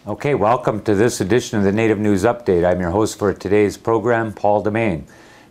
Okay, welcome to this edition of the Native News Update. I'm your host for today's program, Paul Demain.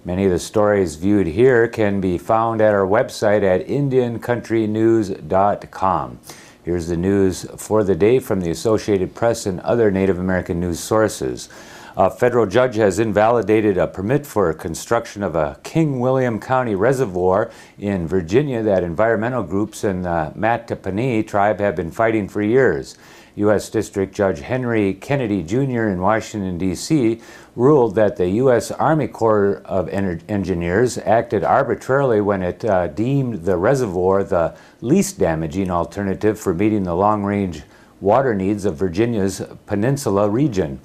Many of the stories viewed here can be found at our website at IndianCountryNews.com. Here's the news for the day from the Associated Press and other Native American news sources. A federal judge has invalidated a permit for construction of a King William County reservoir in Virginia that environmental groups and the Mattaponi tribe have been fighting for years. U.S. District Judge Henry Kennedy Jr. in Washington, D.C. ruled that the U.S. Army Corps of Engineers acted arbitrarily when it deemed the reservoir the least damaging alternative for meeting the long-range water needs of Virginia's peninsula region.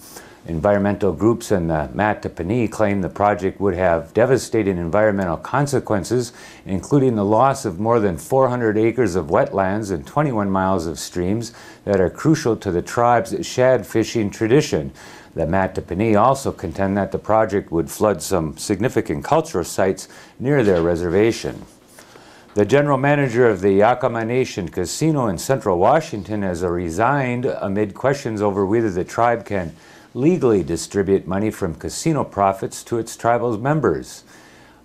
Environmental groups and the Mattaponi claim the project would have devastating environmental consequences, including the loss of more than 400 acres of wetlands and 21 miles of streams that are crucial to the tribe's shad fishing tradition. The Mattaponi also contend that the project would flood some significant cultural sites near their reservation. The general manager of the Yakama Nation Casino in central Washington has resigned amid questions over whether the tribe can legally distribute money from casino profits to its tribal members.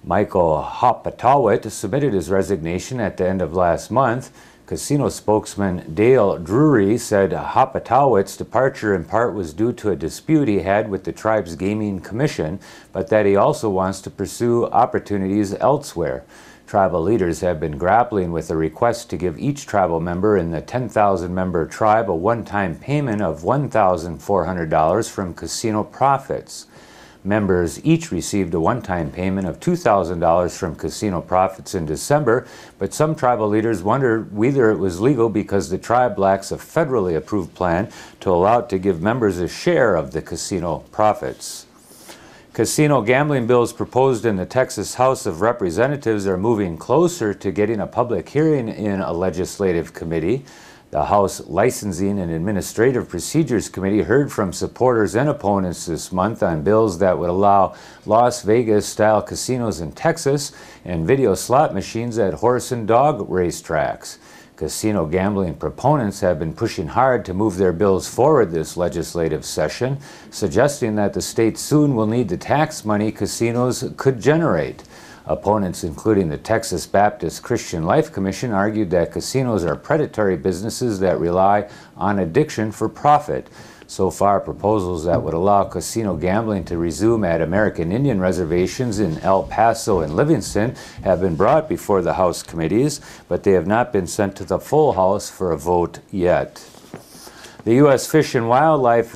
Michael Hopatawit submitted his resignation at the end of last month. Casino spokesman Dale Drury said Hopatawit's departure in part was due to a dispute he had with the tribe's gaming commission, but that he also wants to pursue opportunities elsewhere. Tribal leaders have been grappling with a request to give each tribal member in the 10,000-member tribe a one-time payment of $1,400 from casino profits. Members each received a one-time payment of $2,000 from casino profits in December, but some tribal leaders wondered whether it was legal because the tribe lacks a federally approved plan to allow it to give members a share of the casino profits. Casino gambling bills proposed in the Texas House of Representatives are moving closer to getting a public hearing in a legislative committee. The House Licensing and Administrative Procedures Committee heard from supporters and opponents this month on bills that would allow Las Vegas-style casinos in Texas and video slot machines at horse and dog racetracks. Casino gambling proponents have been pushing hard to move their bills forward this legislative session, suggesting that the state soon will need the tax money casinos could generate. Opponents, including the Texas Baptist Christian Life Commission, argued that casinos are predatory businesses that rely on addiction for profit. So far, proposals that would allow casino gambling to resume at American Indian reservations in El Paso and Livingston have been brought before the House committees, but they have not been sent to the full House for a vote yet. The U.S. Fish and Wildlife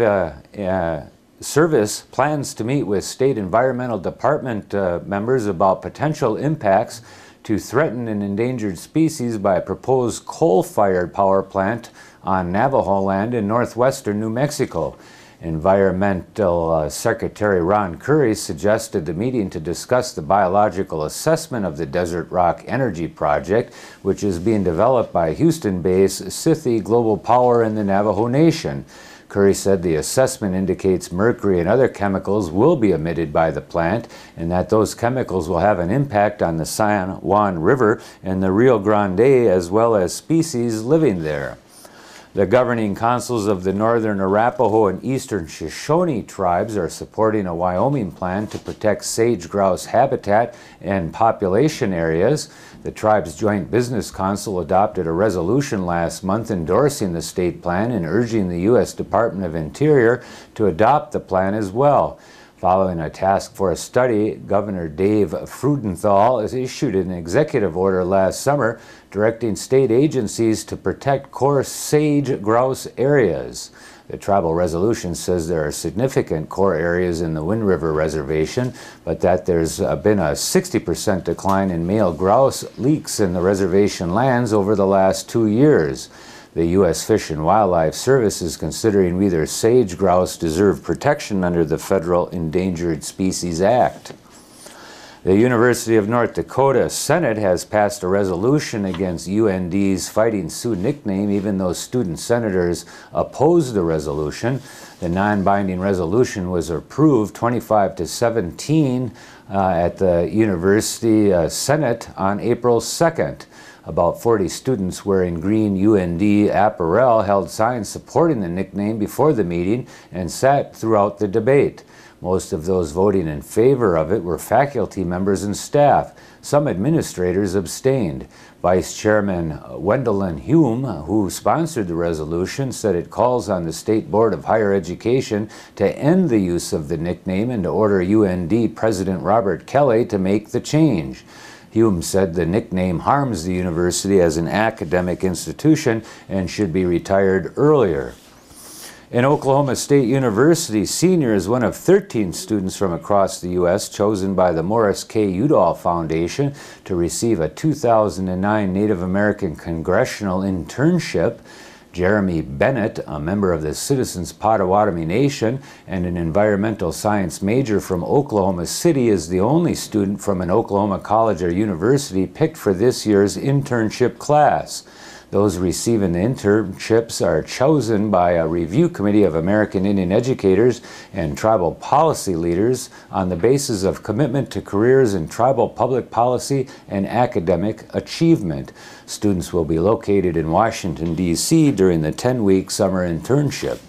Service plans to meet with State Environmental Department members about potential impacts to threatened and endangered species by a proposed coal-fired power plant on Navajo land in northwestern New Mexico. Environmental Secretary Ron Curry suggested the meeting to discuss the biological assessment of the Desert Rock Energy Project, which is being developed by Houston-based Sithe Global Power and the Navajo Nation. Curry said the assessment indicates mercury and other chemicals will be emitted by the plant and that those chemicals will have an impact on the San Juan River and the Rio Grande as well as species living there. The governing councils of the Northern Arapaho and Eastern Shoshone tribes are supporting a Wyoming plan to protect sage grouse habitat and population areas. The tribe's Joint Business Council adopted a resolution last month endorsing the state plan and urging the U.S. Department of Interior to adopt the plan as well. Following a task force study, Governor Dave Freudenthal has issued an executive order last summer directing state agencies to protect core sage grouse areas. The tribal resolution says there are significant core areas in the Wind River Reservation, but that there's been a 60% decline in male grouse leaks in the reservation lands over the last 2 years. The U.S. Fish and Wildlife Service is considering whether sage grouse deserve protection under the Federal Endangered Species Act. The University of North Dakota Senate has passed a resolution against UND's Fighting Sioux nickname, even though student senators opposed the resolution. The non-binding resolution was approved 25-17 at the University Senate on April 2nd. About 40 students wearing green UND apparel held signs supporting the nickname before the meeting and sat throughout the debate. Most of those voting in favor of it were faculty members and staff. Some administrators abstained. Vice Chairman Wendelin Hume, who sponsored the resolution, said it calls on the State Board of Higher Education to end the use of the nickname and to order UND President Robert Kelly to make the change. Hume said the nickname harms the university as an academic institution and should be retired earlier. In Oklahoma State University, Senior is one of 13 students from across the U.S. chosen by the Morris K. Udall Foundation to receive a 2009 Native American Congressional Internship. Jeremy Bennett, a member of the Citizens Potawatomi Nation and an environmental science major from Oklahoma City, is the only student from an Oklahoma college or university picked for this year's internship class. Those receiving the internships are chosen by a review committee of American Indian educators and tribal policy leaders on the basis of commitment to careers in tribal public policy and academic achievement. Students will be located in Washington, D.C. during the 10-week summer internship.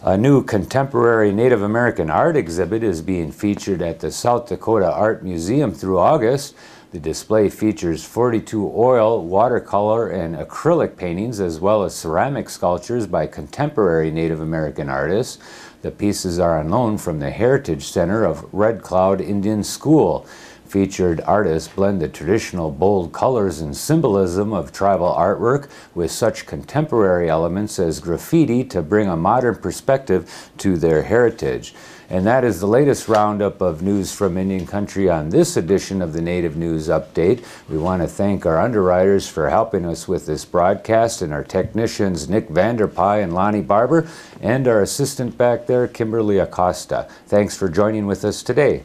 A new contemporary Native American art exhibit is being featured at the South Dakota Art Museum through August. The display features 42 oil, watercolor, and acrylic paintings, as well as ceramic sculptures by contemporary Native American artists. The pieces are on loan from the Heritage Center of Red Cloud Indian School. Featured artists blend the traditional bold colors and symbolism of tribal artwork with such contemporary elements as graffiti to bring a modern perspective to their heritage. And that is the latest roundup of news from Indian Country on this edition of the Native News Update. We want to thank our underwriters for helping us with this broadcast, and our technicians Nick Vanderpie and Lonnie Barber, and our assistant back there, Kimberly Acosta. Thanks for joining with us today.